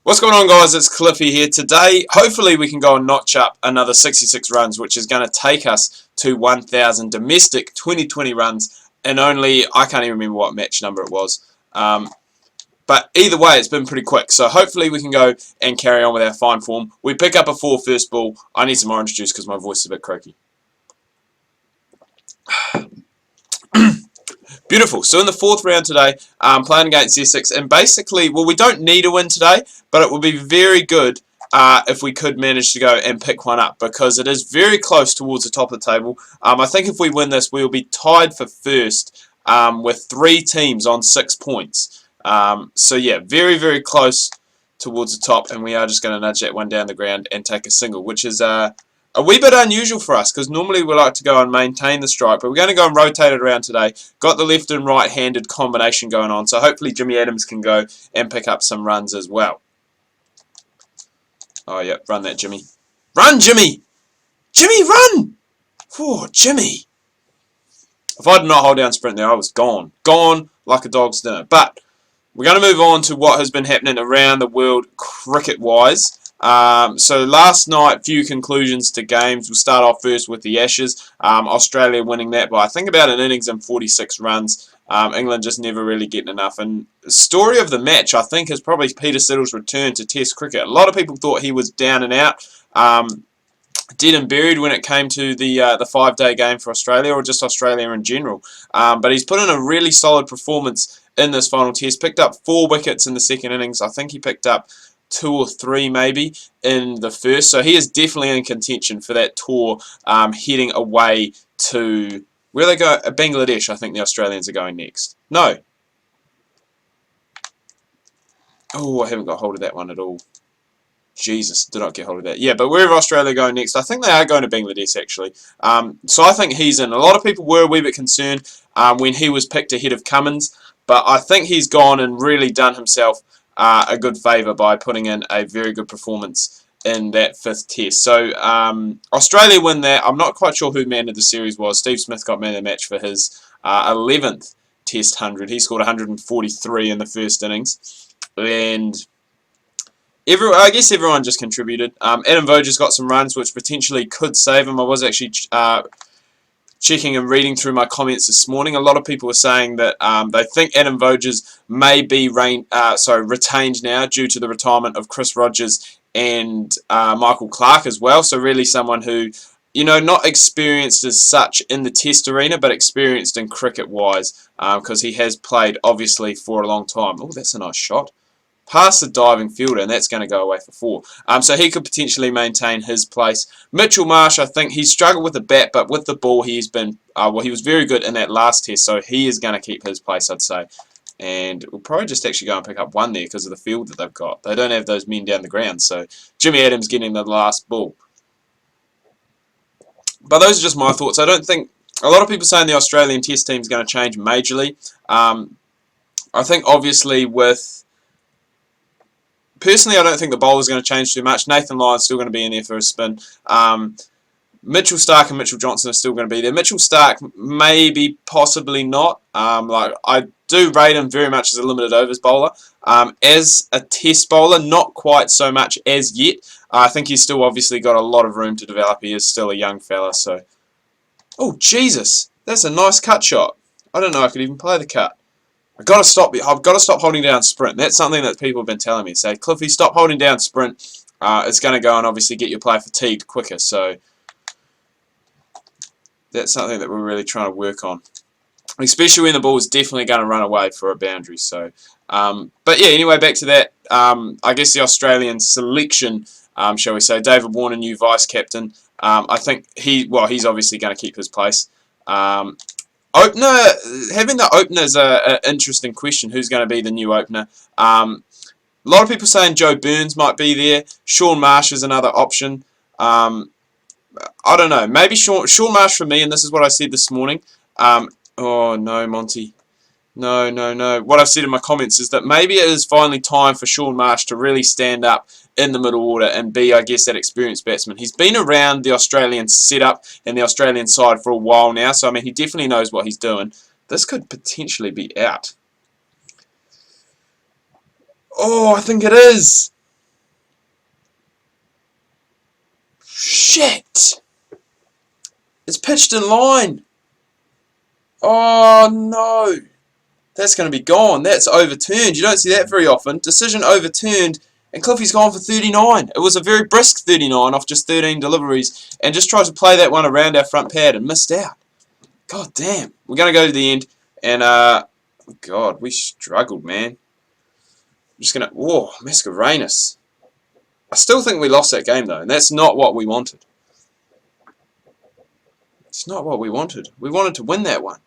What's going on, guys? It's Cliffy here. Today, hopefully we can go and notch up another 66 runs, which is going to take us to 1,000 domestic 2020 runs and only, I can't even remember what match number it was. But either way, it's been pretty quick. So hopefully we can go and carry on with our fine form. We pick up a 4 first ball. I need some orange juice because my voice is a bit croaky. Beautiful. So in the fourth round today, playing against Essex, and basically, well, we don't need a win today, but it would be very good if we could manage to go and pick one up, because it is very close towards the top of the table. I think if we win this, we will be tied for first with 3 teams on 6 points. So yeah, very, very close towards the top, and we are just going to nudge that one down the ground and take a single, which is a wee bit unusual for us, because normally we like to go and maintain the strike, but we're going to go and rotate it around today. Got the left and right-handed combination going on, so hopefully Jimmy Adams can go and pick up some runs as well. Oh, yeah, run that, Jimmy. Run, Jimmy! Jimmy, run! Oh, Jimmy. If I did not hold down sprint there, I was gone. Gone like a dog's dinner. But we're going to move on to what has been happening around the world cricket-wise. So last night, few conclusions to games. We'll start off first with the Ashes. Australia winning that by I think about an innings and 46 runs. England just never really getting enough. And the story of the match, I think, is probably Peter Siddle's return to Test cricket. A lot of people thought he was down and out, dead and buried when it came to the 5-day game for Australia, or just Australia in general. But he's put in a really solid performance in this final Test. Picked up 4 wickets in the second innings. I think he picked up 2 or 3 maybe in the first, so he is definitely in contention for that tour, heading away to where they go. Bangladesh. I think the Australians are going next. No. Oh, I haven't got hold of that one at all. Jesus, did not get hold of that. Yeah, but wherever Australia go next, I think they are going to Bangladesh actually. So I think he's in. A lot of people were a wee bit concerned when he was picked ahead of Cummins, but I think he's gone and really done himself a good favour by putting in a very good performance in that 5th Test. So Australia win that. I'm not quite sure who man of the series was. Steve Smith got man of the match for his 11th Test 100. He scored 143 in the first innings, and I guess everyone just contributed. Adam Voges got some runs, which potentially could save him. I was actually checking and reading through my comments this morning. A lot of people were saying that they think Adam Voges may be retained now due to the retirement of Chris Rogers and Michael Clarke as well. So really someone who, you know, not experienced as such in the Test arena, but experienced in cricket-wise, because he has played, obviously, for a long time. Oh, that's a nice shot. Past the diving fielder, and that's going to go away for 4. So he could potentially maintain his place. Mitchell Marsh, I think he's struggled with the bat, but with the ball he's been, he was very good in that last Test, so he is going to keep his place, I'd say. And we'll probably just actually go and pick up 1 there because of the field that they've got. They don't have those men down the ground, so Jimmy Adams getting the last ball. But those are just my thoughts. I don't think, a lot of people saying the Australian Test team is going to change majorly. I think obviously personally, I don't think the bowler's going to change too much. Nathan Lyon's still going to be in there for a spin. Mitchell Starc and Mitchell Johnson are still going to be there. Mitchell Starc, maybe, possibly not. I do rate him very much as a limited overs bowler. As a Test bowler, not quite so much as yet. I think he's still obviously got a lot of room to develop. He is still a young fella. So, oh Jesus, that's a nice cut shot. I don't know I could even play the cut. I've got to stop holding down sprint. That's something that people have been telling me. Say, Cliffy, stop holding down sprint. It's going to go and obviously get your player fatigued quicker. So that's something that we're really trying to work on, especially when the ball is definitely going to run away for a boundary. So, but yeah, anyway, back to that. I guess the Australian selection, shall we say, David Warner, new vice captain. I think he's obviously going to keep his place. Opener, having the opener is an interesting question. Who's going to be the new opener? A lot of people saying Joe Burns might be there. Shaun Marsh is another option. I don't know. Maybe Shaun Marsh for me, and this is what I said this morning. Oh, no, Monty. No, no, no. What I've said in my comments is that maybe it is finally time for Shaun Marsh to really stand up in the middle order and be, I guess, that experienced batsman. He's been around the Australian setup and the Australian side for a while now, so I mean, he definitely knows what he's doing. This could potentially be out. Oh, I think it is. Shit! It's pitched in line. Oh no! That's going to be gone. That's overturned. You don't see that very often. Decision overturned, and Cliffy's gone for 39. It was a very brisk 39 off just 13 deliveries, and just tried to play that one around our front pad and missed out. God damn. We're going to go to the end, and God, we struggled, man. I'm just going to... Whoa, Mascarenhas. I still think we lost that game, though, and that's not what we wanted. It's not what we wanted. We wanted to win that one.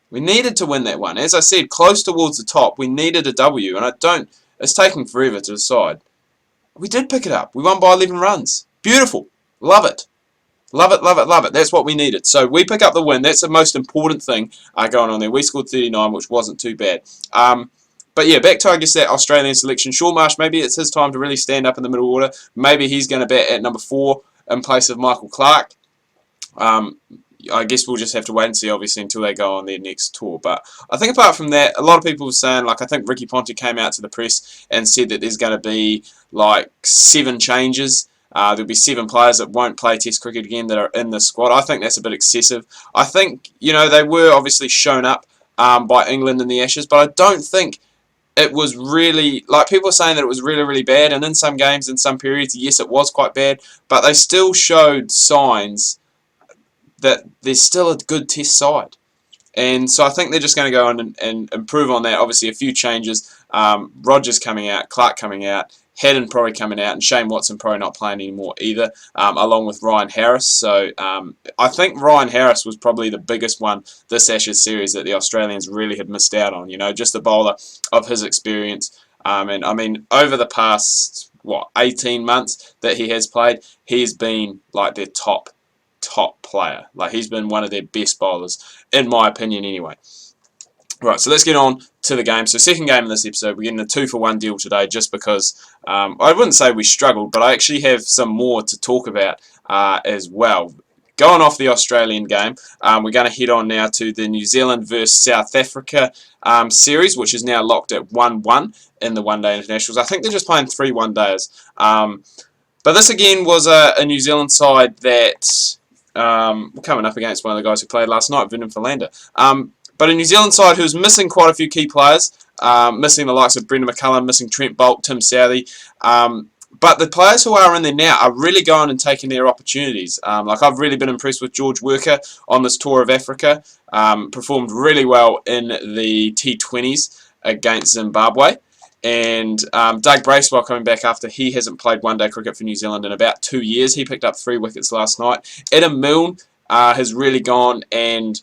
We needed to win that one. As I said, close towards the top, we needed a W, and it's taking forever to decide. We did pick it up. We won by 11 runs. Beautiful. Love it. Love it, love it, love it. That's what we needed. So we pick up the win. That's the most important thing going on there. We scored 39, which wasn't too bad. But yeah, back to, I guess, that Australian selection. Shaun Marsh, maybe it's his time to really stand up in the middle order. Maybe he's going to bat at number 4 in place of Michael Clark. I guess we'll just have to wait and see, obviously, until they go on their next tour. But I think apart from that, a lot of people were saying, like, I think Ricky Ponting came out to the press and said that there's going to be, like, 7 changes. There'll be 7 players that won't play Test cricket again that are in the squad. I think that's a bit excessive. I think, you know, they were obviously shown up by England in the Ashes, but I don't think it was really, like, people are saying that it was really, really bad, and in some games, in some periods, yes, it was quite bad, but they still showed signs that there's still a good Test side. And so I think they're just going to go on and improve on that. Obviously, a few changes. Rogers coming out, Clark coming out, Haddon probably coming out, and Shane Watson probably not playing anymore either, along with Ryan Harris. So I think Ryan Harris was probably the biggest one this Ashes series that the Australians really had missed out on. You know, just a bowler of his experience. And I mean, over the past, 18 months that he has played, he's been like their top player. Like, he's been one of their best bowlers, in my opinion anyway. Right, so let's get on to the game. So second game in this episode, we're getting a 2-for-1 deal today just because I wouldn't say we struggled, but I actually have some more to talk about as well. Going off the Australian game, we're going to head on now to the New Zealand versus South Africa series, which is now locked at 1-1 in the one-day internationals. I think they're just playing 3 one-days. But this again was a New Zealand side that coming up against one of the guys who played last night, Vernon Philander. But a New Zealand side who's missing quite a few key players, missing the likes of Brendan McCullum, missing Trent Boult, Tim Southee. But the players who are in there now are really going and taking their opportunities. Like, I've really been impressed with George Worker on this tour of Africa. Performed really well in the T20s against Zimbabwe. And Doug Bracewell coming back after he hasn't played one-day cricket for New Zealand in about 2 years. He picked up 3 wickets last night. Adam Milne has really gone and,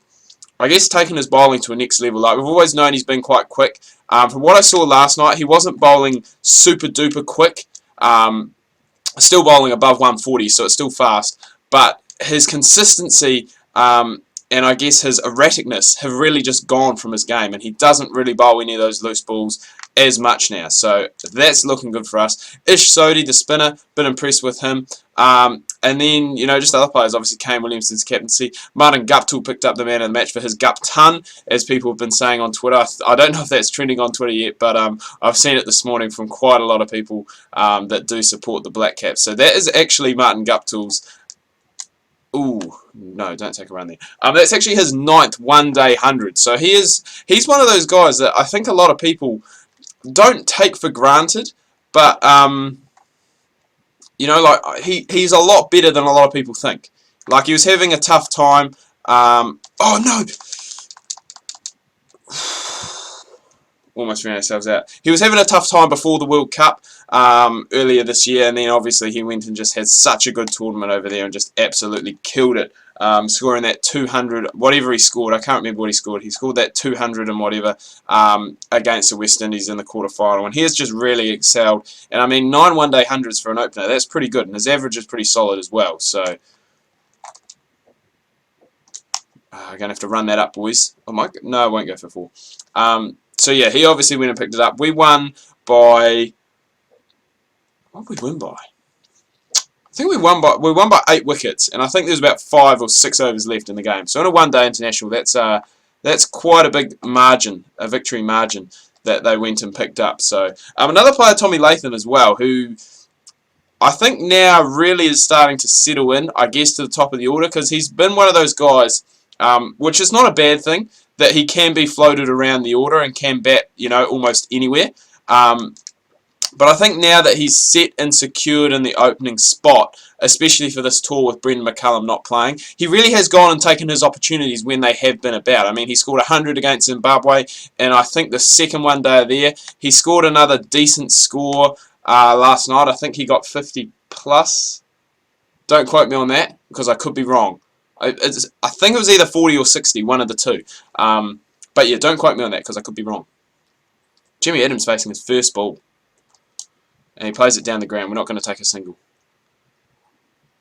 I guess, taken his bowling to a next level. Like, we've always known he's been quite quick. From what I saw last night, he wasn't bowling super-duper quick. Still bowling above 140, so it's still fast. But his consistency and I guess his erraticness have really just gone from his game, and he doesn't really bowl any of those loose balls as much now, so that's looking good for us. Ish Sodhi, the spinner, been impressed with him. And then, you know, just other players, obviously Kane Williamson's captaincy. Martin Guptill picked up the man of the match for his Gup ton, as people have been saying on Twitter. I don't know if that's trending on Twitter yet, but I've seen it this morning from quite a lot of people that do support the Black Caps. So that is actually Martin Guptill's... Ooh, no, don't take a run there. That's actually his 9th one-day 100. So he's one of those guys that I think a lot of people don't take for granted, but you know, like, he's a lot better than a lot of people think. Like, he was having a tough time. Oh no! Almost ran ourselves out. He was having a tough time before the World Cup earlier this year, and then obviously he went and just had such a good tournament over there and just absolutely killed it, scoring that 200, whatever he scored. I can't remember what he scored. He scored that 200 and whatever against the West Indies in the quarterfinal, and he has just really excelled. And I mean, 9 one-day hundreds for an opener, that's pretty good, and his average is pretty solid as well. So I'm going to have to run that up, boys. Oh my, no, I won't go for 4. So yeah, he obviously went and picked it up. We won by... What did we win by? I think we won by 8 wickets, and I think there's about 5 or 6 overs left in the game. So in a one-day international, that's quite a big margin, a victory margin that they went and picked up. So another player, Tommy Latham as well, who I think now really is starting to settle in, I guess, to the top of the order, because he's been one of those guys, which is not a bad thing, that he can be floated around the order and can bat, almost anywhere. But I think now that he's set and secured in the opening spot, especially for this tour with Brendan McCullum not playing, he really has gone and taken his opportunities when they have been about. I mean, he scored 100 against Zimbabwe, and I think the second one day there, he scored another decent score last night. I think he got 50 plus. Don't quote me on that, because I could be wrong. I think it was either 40 or 60, one of the two. But yeah, don't quote me on that, because I could be wrong. Jimmy Adams facing his first ball. And he plays it down the ground. We're not going to take a single.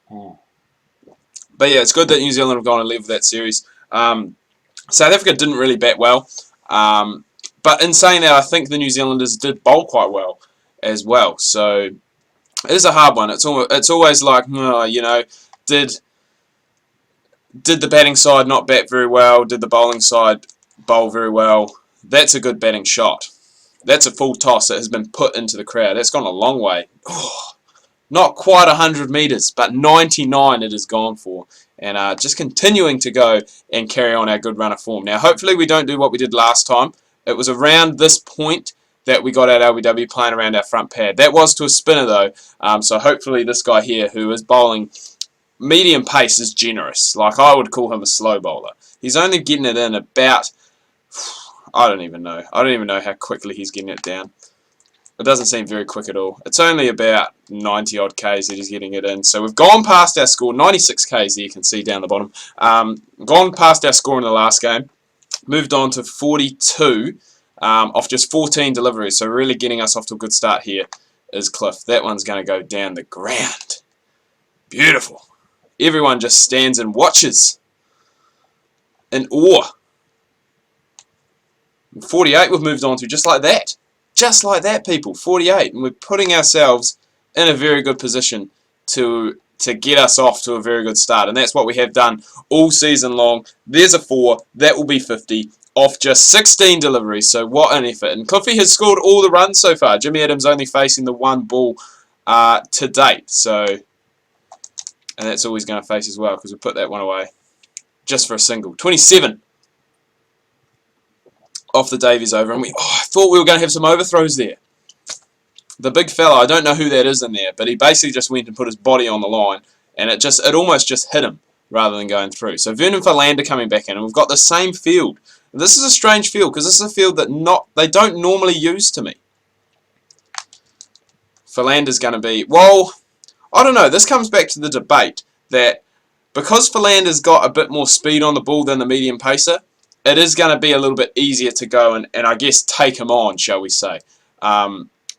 But yeah, it's good that New Zealand have gone and led with that series. South Africa didn't really bat well. But in saying that, I think the New Zealanders did bowl quite well as well. So it is a hard one. It's always like, did the batting side not bat very well? Did the bowling side bowl very well? That's a good batting shot. That's a full toss that has been put into the crowd. That's gone a long way. Oh, not quite 100 metres, but 99 it has gone for. And just continuing to go and carry on our good run of form. Now, hopefully we don't do what we did last time. It was around this point that we got out LBW playing around our front pad. That was to a spinner, though. So hopefully this guy here, who is bowling medium pace, is generous. Like, I would call him a slow bowler. He's only getting it in about... I don't even know. I don't even know how quickly he's getting it down. It doesn't seem very quick at all. It's only about 90 odd Ks that he's getting it in. So we've gone past our score, 96 Ks there you can see down the bottom. Gone past our score in the last game. Moved on to 42 off just 14 deliveries. So really getting us off to a good start here is Cliff. That one's going to go down the ground. Beautiful. Everyone just stands and watches in awe. 48 we've moved on to just like that. Just like that, people. 48. And we're putting ourselves in a very good position to get us off to a very good start. And that's what we have done all season long. There's a 4. That will be 50 off just 16 deliveries. So what an effort. And Cliffy has scored all the runs so far. Jimmy Adams only facing the one ball to date. So, and that's all he's going to face as well, because we put that one away just for a single. 27. Off the Davies over, and I thought we were going to have some overthrows there. The big fella, I don't know who that is in there, but he basically just went and put his body on the line, and it almost just hit him rather than going through. So Vernon Philander coming back in, and we've got the same field. And this is a strange field, because this is a field that they don't normally use to me. Philander's going to be, well, I don't know, this comes back to the debate that because Philander's got a bit more speed on the ball than the medium pacer, it is going to be a little bit easier to go and I guess take him on, shall we say.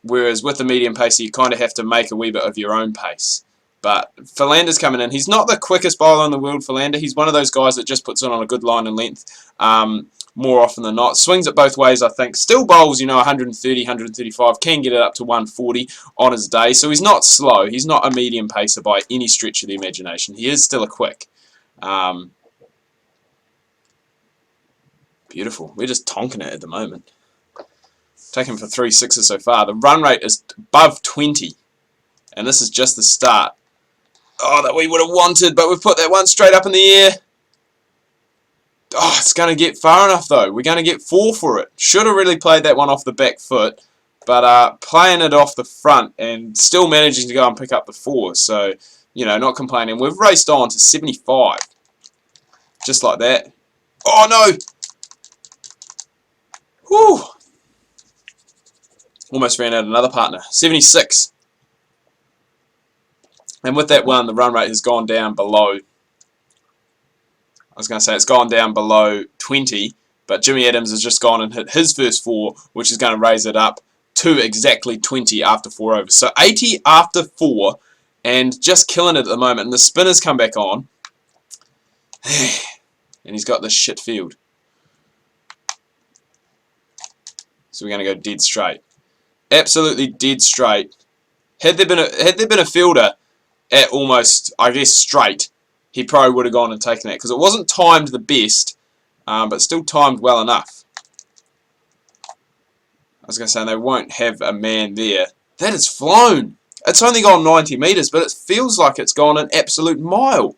Whereas with the medium pacer, you kind of have to make a wee bit of your own pace. But Philander's coming in. He's not the quickest bowler in the world, Philander. He's one of those guys that just puts it on a good line and length more often than not. Swings it both ways, I think. Still bowls, 130, 135. Can get it up to 140 on his day. So he's not slow. He's not a medium pacer by any stretch of the imagination. He is still a quick. Beautiful. We're just tonking it at the moment. Taken for 3 sixes so far. The run rate is above 20. And this is just the start. Oh, that we would have wanted, but we've put that one straight up in the air. Oh, it's going to get far enough, though. We're going to get 4 for it. Should have really played that one off the back foot. But playing it off the front and still managing to go and pick up the 4. So, not complaining. We've raced on to 75. Just like that. Oh, no! Whew. Almost ran out another partner. 76. And with that one, the run rate has gone down below. I was going to say it's gone down below 20, but Jimmy Adams has just gone and hit his first 4, which is going to raise it up to exactly 20 after 4 overs. So 80 after 4, and just killing it at the moment. And the spinner's come back on. And he's got this shit field. So we're going to go dead straight. Absolutely dead straight. Had there been a fielder at almost, I guess, straight, he probably would have gone and taken that, because it wasn't timed the best, but still timed well enough. I was going to say they won't have a man there. That is flown. It's only gone 90 metres, but it feels like it's gone an absolute mile.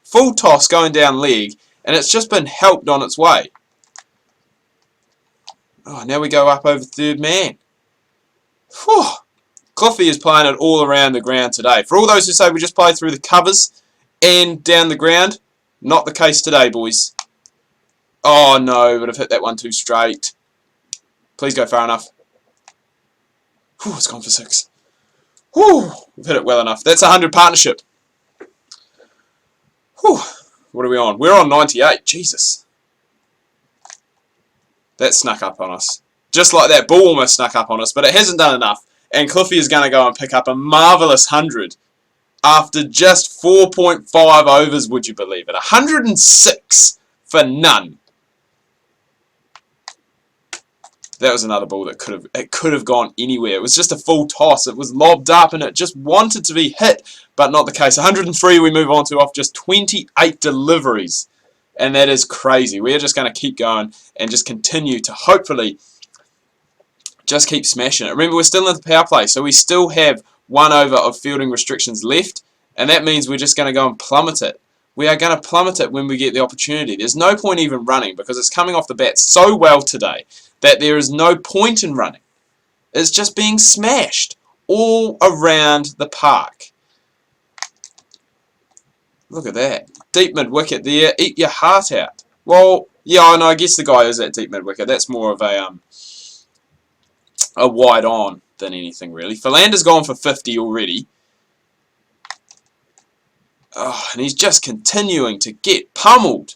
Full toss going down leg, and it's just been helped on its way. Oh, now we go up over third man. Whew. Cliffy is playing it all around the ground today. For all those who say we just play through the covers and down the ground, not the case today, boys. Oh no, but I've hit that one too straight. Please go far enough. Whew, it's gone for 6. Whew, we've hit it well enough. That's 100 partnership. Whew, what are we on? We're on 98. Jesus. That snuck up on us. Just like that ball almost snuck up on us, but it hasn't done enough. And Cliffy is going to go and pick up a marvellous 100 after just 4.5 overs, would you believe it? 106 for none. That was another ball that could have gone anywhere. It was just a full toss. It was lobbed up and it just wanted to be hit, but not the case. 103 we move on to off just 28 deliveries. And that is crazy. We're just going to keep going and just continue to hopefully just keep smashing it. Remember, we're still in the power play, so we still have 1 over of fielding restrictions left, and that means we're just going to go and plummet it. We are going to plummet it when we get the opportunity. There's no point even running because it's coming off the bat so well today that there is no point in running. It's just being smashed all around the park. Look at that. Deep mid-wicket there. Eat your heart out. Well, yeah, I know. I guess the guy is at deep mid-wicket. That's more of a wide on than anything, really. Philander's gone for 50 already. Oh, and he's just continuing to get pummeled.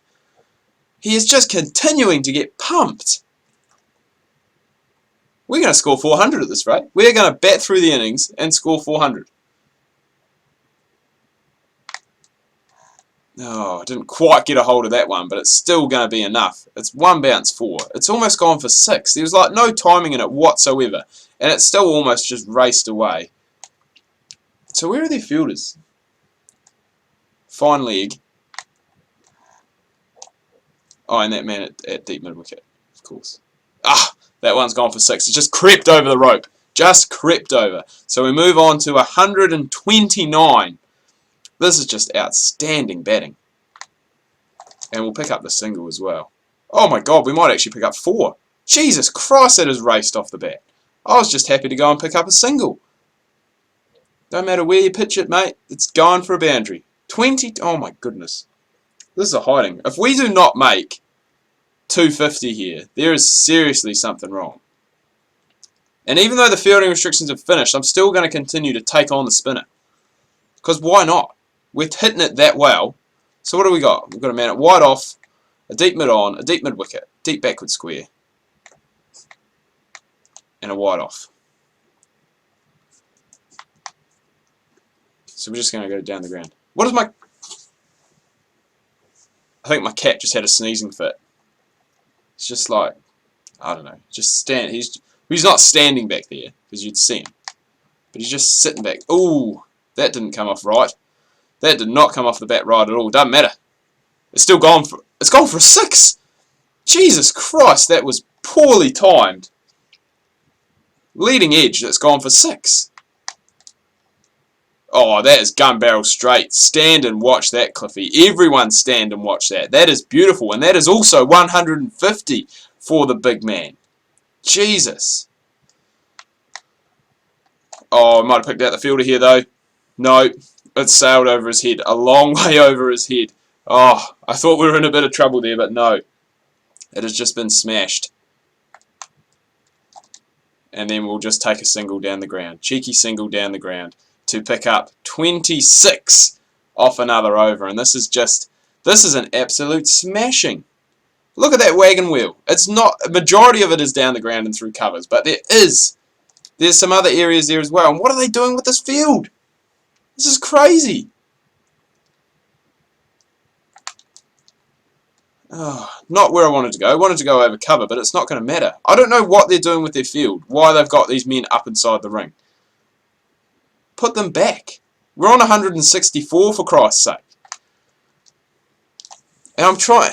He is just continuing to get pumped. We're going to score 400 at this rate. We're going to bat through the innings and score 400. Oh, I didn't quite get a hold of that one, but it's still going to be enough. It's 1 bounce 4. It's almost gone for 6. There was like no timing in it whatsoever, and it's still almost just raced away. So where are their fielders? Fine leg. Oh, and that man at deep mid-wicket, of course. Ah, that one's gone for 6. It just crept over the rope. Just crept over. So we move on to 129. This is just outstanding batting. And we'll pick up the single as well. Oh my god, we might actually pick up 4. Jesus Christ, that has raced off the bat. I was just happy to go and pick up a single. Don't matter where you pitch it, mate. It's going for a boundary. 20. Oh my goodness. This is a hiding. If we do not make 250 here, there is seriously something wrong. And even though the fielding restrictions have finished, I'm still going to continue to take on the spinner. Because why not? We're hitting it that well. So what do we got? We've got a man at wide off, a deep mid on, a deep mid wicket, deep backward square, and a wide off. So we're just going to go down the ground. What is my... I think my cat just had a sneezing fit. It's just like, I don't know, just stand. He's not standing back there because you'd see him, but he's just sitting back. Ooh, that didn't come off right. That did not come off the bat right at all. Doesn't matter. It's still gone for. It's gone for a 6. Jesus Christ, that was poorly timed. Leading edge. That's gone for 6. Oh, that is gun barrel straight. Stand and watch that, Cliffy. Everyone stand and watch that. That is beautiful. And that is also 150 for the big man. Jesus. Oh, I might have picked out the fielder here, though. No, it sailed over his head. A long way over his head. Oh, I thought we were in a bit of trouble there, but no. It has just been smashed. And then we'll just take a single down the ground. Cheeky single down the ground to pick up 26 off another over. And this is an absolute smashing. Look at that wagon wheel. It's not, a majority of it is down the ground and through covers, but there's some other areas there as well. And what are they doing with this field? This is crazy. Oh, not where I wanted to go. I wanted to go over cover, but it's not going to matter. I don't know what they're doing with their field, why they've got these men up inside the ring. Put them back. We're on 164 for Christ's sake. And I'm trying...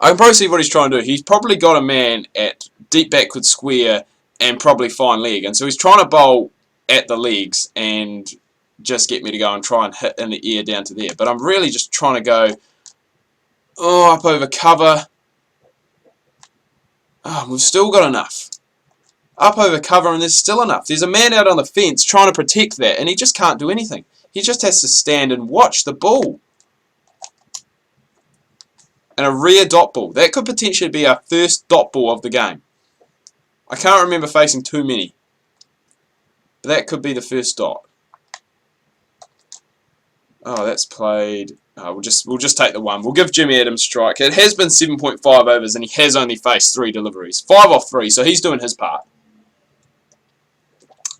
I can probably see what he's trying to do. He's probably got a man at deep backward square and probably fine leg. And so he's trying to bowl at the legs and just get me to go and try and hit in the air down to there. But I'm really just trying to go, up over cover. Oh, we've still got enough. Up over cover, and there's still enough. There's a man out on the fence trying to protect that, and he just can't do anything. He just has to stand and watch the ball. And a rare dot ball. That could potentially be our first dot ball of the game. I can't remember facing too many. But that could be the first dot. Oh, that's played. Oh, we'll just take the one. We'll give Jimmy Adams strike. It has been 7.5 overs, and he has only faced 3 deliveries. 5 off 3, so he's doing his part.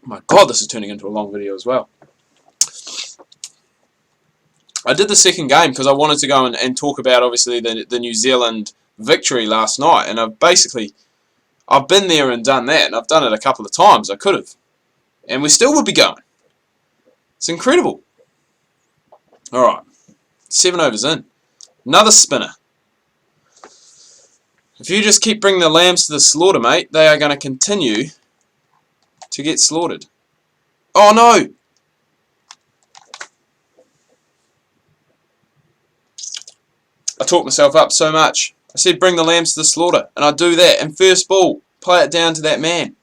My God, this is turning into a long video as well. I did the second game because I wanted to go and talk about, obviously, the New Zealand victory last night. And I've been there and done that. And I've done it a couple of times. I could have. And we still would be going. It's incredible. Alright. 7 overs in. Another spinner. If you just keep bringing the lambs to the slaughter, mate, they are going to continue to get slaughtered. Oh, no! I talked myself up so much. I said bring the lambs to the slaughter, and I do that. And first ball, play it down to that man.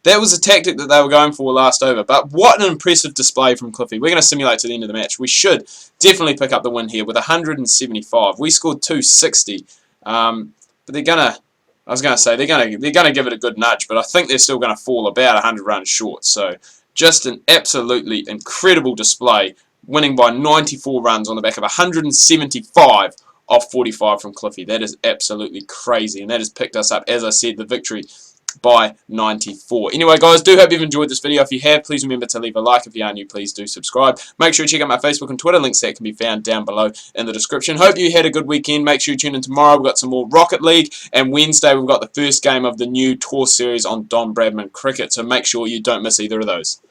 That was a tactic that they were going for last over. But what an impressive display from Cliffy. We're going to simulate to the end of the match. We should definitely pick up the win here with 175. We scored 260. But they're going to... I was going to say they're going to give it a good nudge, but I think they're still going to fall about 100 runs short. So just an absolutely incredible display, winning by 94 runs on the back of 175 off 45 from Cliffy. That is absolutely crazy, and that has picked us up, as I said, the victory by 94. Anyway, guys, do hope you've enjoyed this video. If you have, please remember to leave a like. If you are new, please do subscribe. Make sure you check out my Facebook and Twitter. Links that can be found down below in the description. Hope you had a good weekend. Make sure you tune in tomorrow. We've got some more Rocket League, and Wednesday we've got the first game of the new tour series on Bradman cricket, so make sure you don't miss either of those.